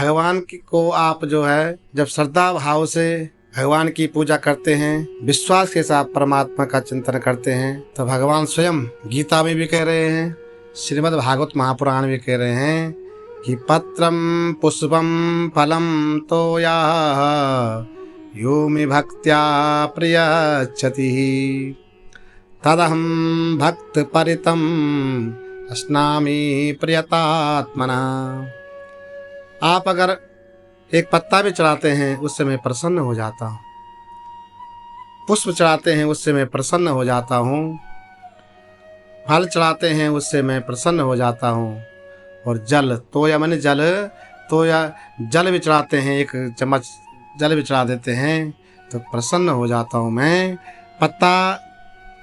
भगवान को आप जो है जब श्रद्धा भाव से भगवान की पूजा करते हैं, विश्वास के साथ परमात्मा का चिंतन करते हैं, तो भगवान स्वयं गीता में भी कह रहे हैं, श्रीमद् भागवत महापुराण भी कह रहे हैं कि पत्रम पुष्पम फलम तोया यो मे भक्त्या प्रयच्छति तदहं भक्त परितम अस्नामि प्रियतात्मना। आप अगर एक पत्ता भी चढ़ाते हैं उससे मैं प्रसन्न हो जाता हूँ, पुष्प चढ़ाते हैं उससे मैं प्रसन्न हो जाता हूँ, फल चढ़ाते हैं उससे मैं प्रसन्न हो जाता हूँ, और जल तोया मैंने जल भी चढ़ाते हैं, एक चम्मच जल भी चढ़ा देते हैं तो प्रसन्न हो जाता हूँ मैं। पत्ता,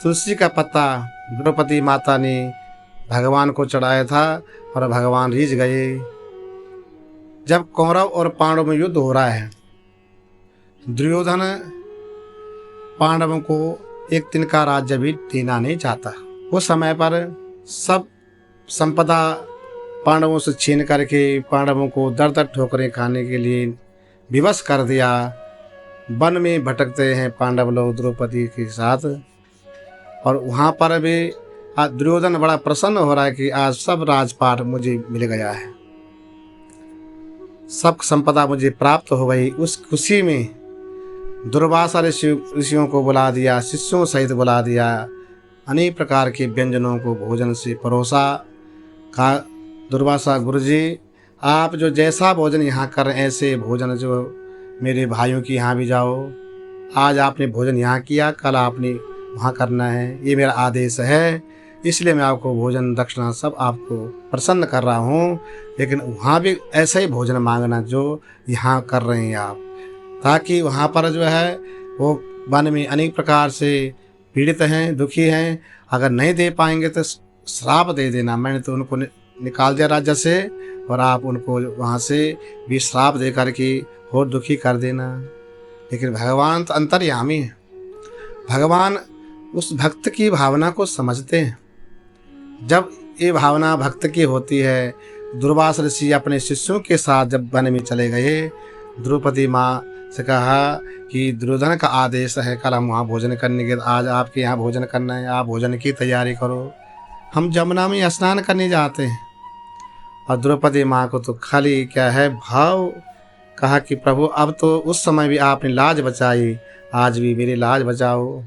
तुलसी का पत्ता द्रौपदी माता ने भगवान को चढ़ाया था और भगवान रीझ गए। जब कौरव और पांडव में युद्ध हो रहा है, दुर्योधन पांडवों को एक दिन का राज्य भी देना नहीं चाहता। उस समय पर सब संपदा पांडवों से छीन करके पांडवों को दर दर ठोकरें खाने के लिए विवश कर दिया। वन में भटकते हैं पांडव लोग द्रौपदी के साथ, और वहाँ पर भी दुर्योधन बड़ा प्रसन्न हो रहा है कि आज सब राजपाट मुझे मिल गया है, सब संपदा मुझे प्राप्त हो गई। उस खुशी में दुर्वासा ऋषियों को बुला दिया, शिष्यों सहित बुला दिया, अनेक प्रकार के व्यंजनों को भोजन से परोसा। कहा दुर्वासा गुरुजी, आप जो जैसा भोजन यहाँ कर रहे हैं ऐसे भोजन जो मेरे भाइयों की यहाँ भी जाओ। आज आपने भोजन यहाँ किया, कल आपने वहाँ करना है, ये मेरा आदेश है, इसलिए मैं आपको भोजन दक्षिणा सब आपको प्रसन्न कर रहा हूँ। लेकिन वहाँ भी ऐसा ही भोजन मांगना जो यहाँ कर रहे हैं आप, ताकि वहाँ पर जो है वो वन में अनेक प्रकार से पीड़ित हैं, दुखी हैं, अगर नहीं दे पाएंगे तो श्राप दे देना। मैंने तो उनको निकाल दिया राज्य से, और आप उनको वहाँ से भी श्राप दे करके और दुखी कर देना। लेकिन भगवान तो अंतर्यामी है, भगवान उस भक्त की भावना को समझते हैं। जब ये भावना भक्त की होती है, दुर्वासा ऋषि अपने शिष्यों के साथ जब वन में चले गए, द्रौपदी माँ से कहा कि दुर्योधन का आदेश है कल हम वहाँ भोजन करने के, आज आपके यहाँ भोजन करना है, आप भोजन की तैयारी करो, हम जमुना में स्नान करने जाते हैं। और द्रौपदी माँ को तो खाली क्या है भाव, कहा कि प्रभु अब तो उस समय भी आपने लाज बचाई, आज भी मेरी लाज बचाओ।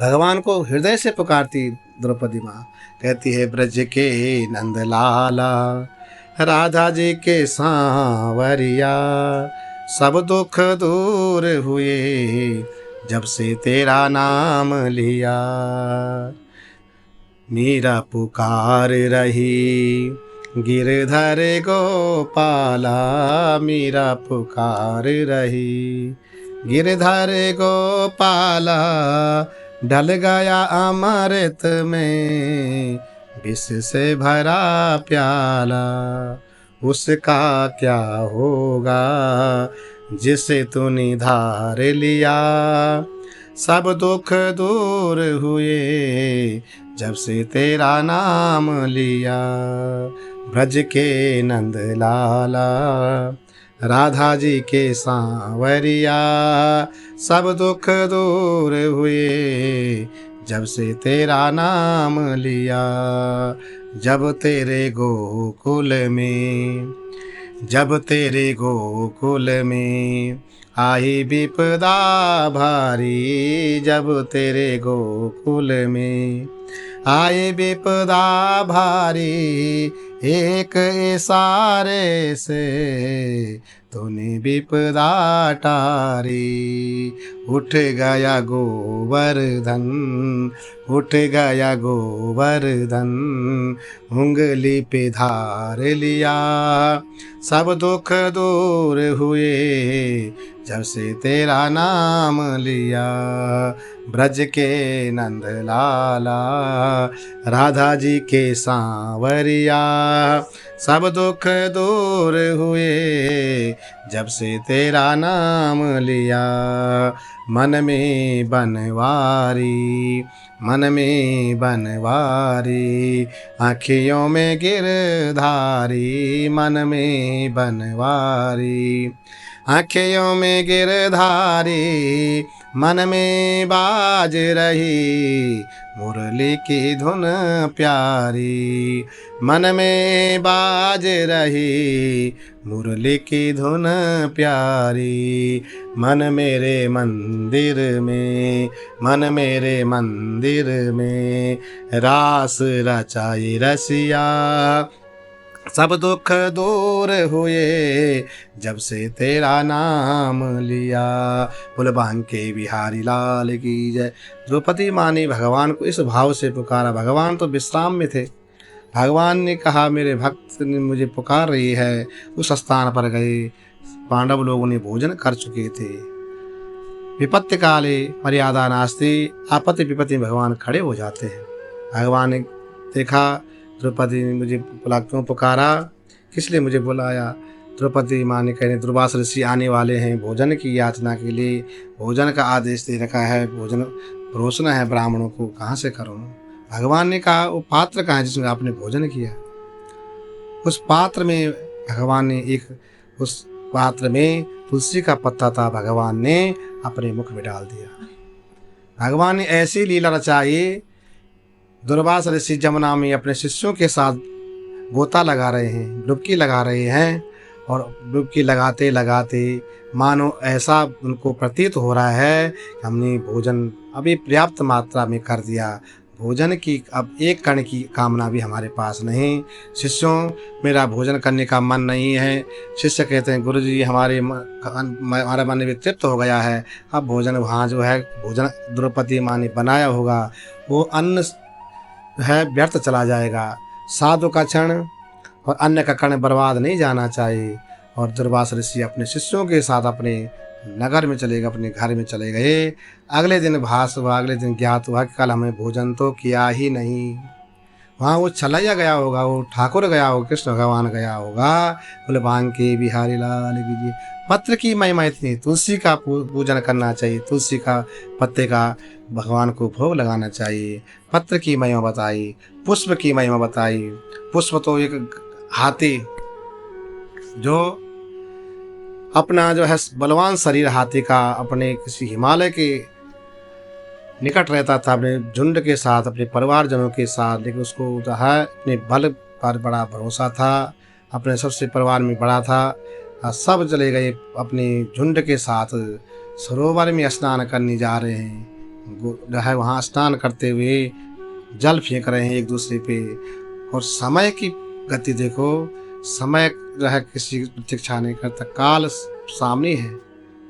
भगवान को हृदय से पुकारती द्रौपदी माँ, कहती है ब्रज के नंद लाला, राधा जी के सांवरिया, सब दुख दूर हुए जब से तेरा नाम लिया। मीरा पुकार रही गिरधर गोपाला, मीरा पुकार रही गिरधर गोपाला, ढल गया अमृत में विष से भरा प्याला, उसका क्या होगा जिसे तूने धार लिया। सब दुख दूर हुए जब से तेरा नाम लिया। ब्रज के नंद लाला, राधा जी के सांवरिया, सब दुख दूर हुए जब से तेरा नाम लिया। जब तेरे गोकुल में, जब तेरे गोकुल में आई विपदा भारी, जब तेरे गोकुल में आए विपदा भारी, एक इशारे से तूने विपदा टारी। उठ गया गोवर्धन, उठ गया गोवर्धन, उंगली पे धार लिया। सब दुख दूर हुए जब से तेरा नाम लिया। ब्रज के नंद लाला, राधा जी के सांवरिया, सब दुख दूर हुए जब से तेरा नाम लिया। मन में बनवारी, मन में बनवारी, आँखियों में गिरधारी, मन में बनवारी, आँखियों में गिरधारी, मन में बाज रही मुरली की धुन प्यारी, मन में बाज रही मुरली की धुन प्यारी। मन मेरे मंदिर में, मन मेरे मंदिर में, रास रचाई रसिया, सब दुख दूर हुए जब से तेरा नाम लिया। बोले बांके बिहारी लाल की जय। द्रौपदी माँ ने भगवान को इस भाव से पुकारा। भगवान तो विश्राम में थे। भगवान ने कहा मेरे भक्त ने मुझे पुकार रही है। उस स्थान पर गए। पांडव लोगों ने भोजन कर चुके थे। विपत्ति काले मर्यादा नास्ति, आपत्ति विपत्ति में भगवान खड़े हो जाते हैं। भगवान ने देखा द्रौपदी ने मुझे बुला क्यों पुकारा, किस लिए मुझे बुलाया। द्रौपदी माँ ने कहने दुर्वासा ऋषि आने वाले हैं भोजन की याचना के लिए, भोजन का आदेश दे रखा है, भोजन परोसना है ब्राह्मणों को, कहाँ से करूँ। भगवान ने कहा वो पात्र कहाँ है जिसमें आपने भोजन किया। उस पात्र में भगवान ने उस पात्र में तुलसी का पत्ता था, भगवान ने अपने मुख में डाल दिया। भगवान ने ऐसी लीला रचाई। दुर्वासा ऋषि जमुना में अपने शिष्यों के साथ गोता लगा रहे हैं, डुबकी लगा रहे हैं, और डुबकी लगाते लगाते मानो ऐसा उनको प्रतीत हो रहा है कि हमने भोजन अभी पर्याप्त मात्रा में कर दिया, भोजन की अब एक कण की कामना भी हमारे पास नहीं। शिष्यों मेरा भोजन करने का मन नहीं है। शिष्य कहते हैं गुरुजी हमारा मन भी तृप्त हो गया है, अब भोजन वहाँ जो है भोजन द्रौपदी माँ ने बनाया होगा वो अन्न है व्यर्थ चला जाएगा। साधु का क्षण और अन्न का कण बर्बाद नहीं जाना चाहिए। और दुर्वासा ऋषि अपने शिष्यों के साथ अपने नगर में चले गए, अपने घर में चले गए। अगले दिन भास हुआ, अगले दिन ज्ञात हुआ कि कल हमें भोजन तो किया ही नहीं। वहाँ वो छलैया गया होगा, वो ठाकुर गया होगा, कृष्ण भगवान गया होगा। बोले बांके बिहारी लाल की जय। पत्र की महिमा इतनी, तुलसी का पूजन करना चाहिए, तुलसी का पत्ते का भगवान को भोग लगाना चाहिए। पत्र की महिमा बताई, पुष्प की महिमा बताई। पुष्प तो एक हाथी जो अपना जो है बलवान शरीर हाथी का अपने किसी हिमालय के निकट रहता था, अपने झुंड के साथ, अपने परिवारजनों के साथ, लेकिन उसको जो है अपने बल पर बड़ा भरोसा था, अपने सबसे परिवार में बड़ा था। सब चले गए अपने झुंड के साथ, सरोवर में स्नान करने जा रहे हैं। जो है वहाँ स्नान करते हुए जल फेंक रहे हैं एक दूसरे पे। और समय की गति देखो, समय जो है किसी की प्रतीक्षा नहीं करता, काल सामने है।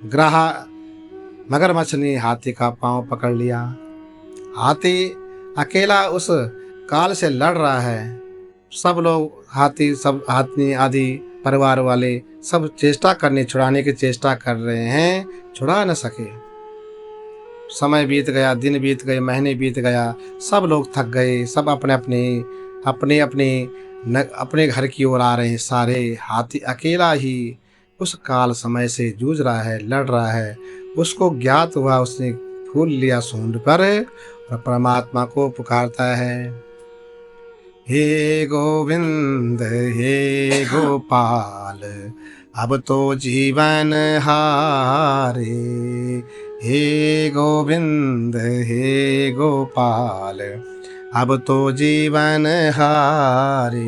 ग्रह मगरमच्छ ने हाथी का पांव पकड़ लिया। हाथी अकेला उस काल से लड़ रहा है। सब लोग हाथी, सब हाथी आदि परिवार वाले सब चेष्टा करने, छुड़ाने की चेष्टा कर रहे हैं, छुड़ा न सके। समय बीत गया, दिन बीत गए, महीने बीत गया, सब लोग थक गए, सब अपने घर की ओर आ रहे हैं सारे। हाथी अकेला ही उस काल समय से जूझ रहा है, लड़ रहा है। उसको ज्ञात हुआ, उसने फूल लिया सूंड पर और परमात्मा को पुकारता है, हे गोविंद हे गोपाल अब तो जीवन हारे। हे गोविंद हे गोपाल अब तो जीवन हारे।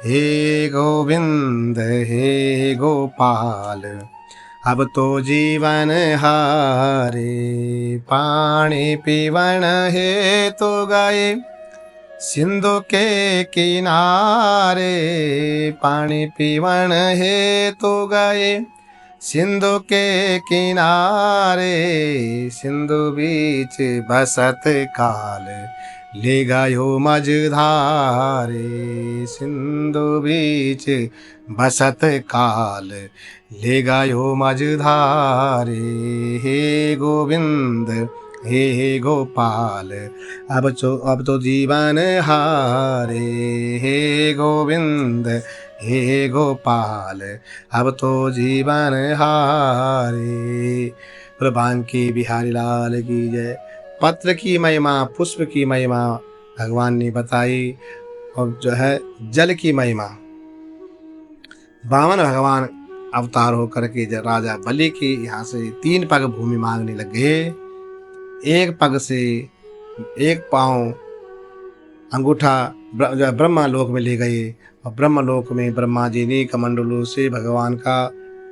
हे गोविंद हे गोपाल अब तो जीवन हारे। पानी पीवन हे तो गए सिंधु के किनारे। पानी पीवन हे तो गए सिंधु के किनारे। सिंधु बीच बसत काल ले गयो मझधारे। सिंधु बीच बसत काल ले गयो मझधारे। हे गोविंद हे गोपाल अब तो जीवन हारे। हे गोविंद हे गोपाल अब तो जीवन हारे। बोलो बांके बिहारी लाल की जय। पत्र की महिमा, पुष्प की महिमा भगवान ने बताई, और जो है जल की महिमा, वामन भगवान अवतार होकर के जब राजा बलि के यहाँ से 3 पग भूमि मांगने लगे, एक पग से एक पाँव अंगूठा जो है ब्रह्मलोक में ले गए, और ब्रह्मलोक में ब्रह्मा जी ने कमंडलों से भगवान का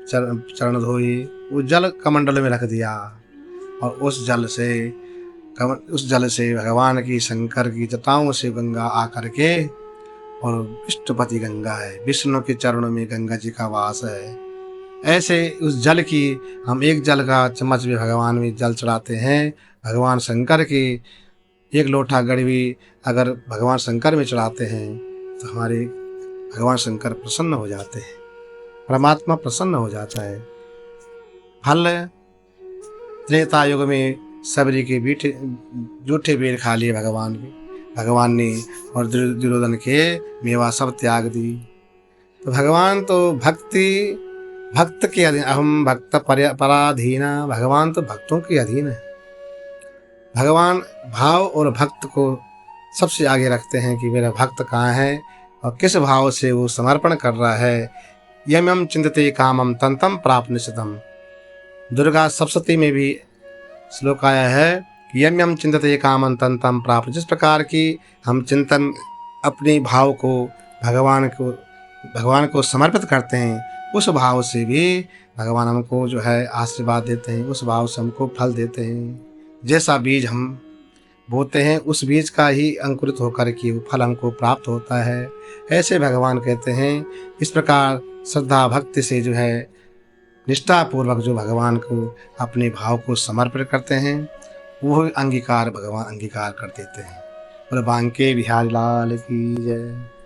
चरण धोए, वो जल कमंडल में रख दिया, और उस जल से भगवान की शंकर की जटाओं से गंगा आकर के, और विष्णुपति गंगा है, विष्णु के चरणों में गंगा जी का वास है। ऐसे उस जल की हम एक जल का चम्मच भी भगवान में जल चढ़ाते हैं। भगवान शंकर के एक लोटा गड़वी अगर भगवान शंकर में चढ़ाते हैं तो हमारे भगवान शंकर प्रसन्न हो जाते हैं, परमात्मा प्रसन्न हो जाता है। फल त्रेता युग में सबरी के बीठे जूठे बेर खा लिए भगवान ने, और दुर्योधन के मेवा सब त्याग दी। तो भगवान तो भक्त के अधीन, अहम भक्त पराधीना, भगवान तो भक्तों के अधीन है। भगवान भाव और भक्त को सबसे आगे रखते हैं कि मेरा भक्त कहाँ है और किस भाव से वो समर्पण कर रहा है। यम यम चिंतते कामम तंतम प्राप्त निश्चितम। दुर्गा सप्तशती में भी श्लोक आया है कि यम यम चिंतते कामम तंतम प्राप्त। जिस प्रकार की हम चिंतन अपने भाव को भगवान को समर्पित करते हैं, उस भाव से भी भगवान हमको जो है आशीर्वाद देते हैं, उस भाव से हमको फल देते हैं। जैसा बीज हम बोते हैं उस बीज का ही अंकुरित होकर के वो फल हमको प्राप्त होता है। ऐसे भगवान कहते हैं। इस प्रकार श्रद्धा भक्ति से जो है निष्ठापूर्वक जो भगवान को अपने भाव को समर्पित करते हैं, वो भगवान अंगीकार कर देते हैं। बोलो बांके बिहारी लाल की जय।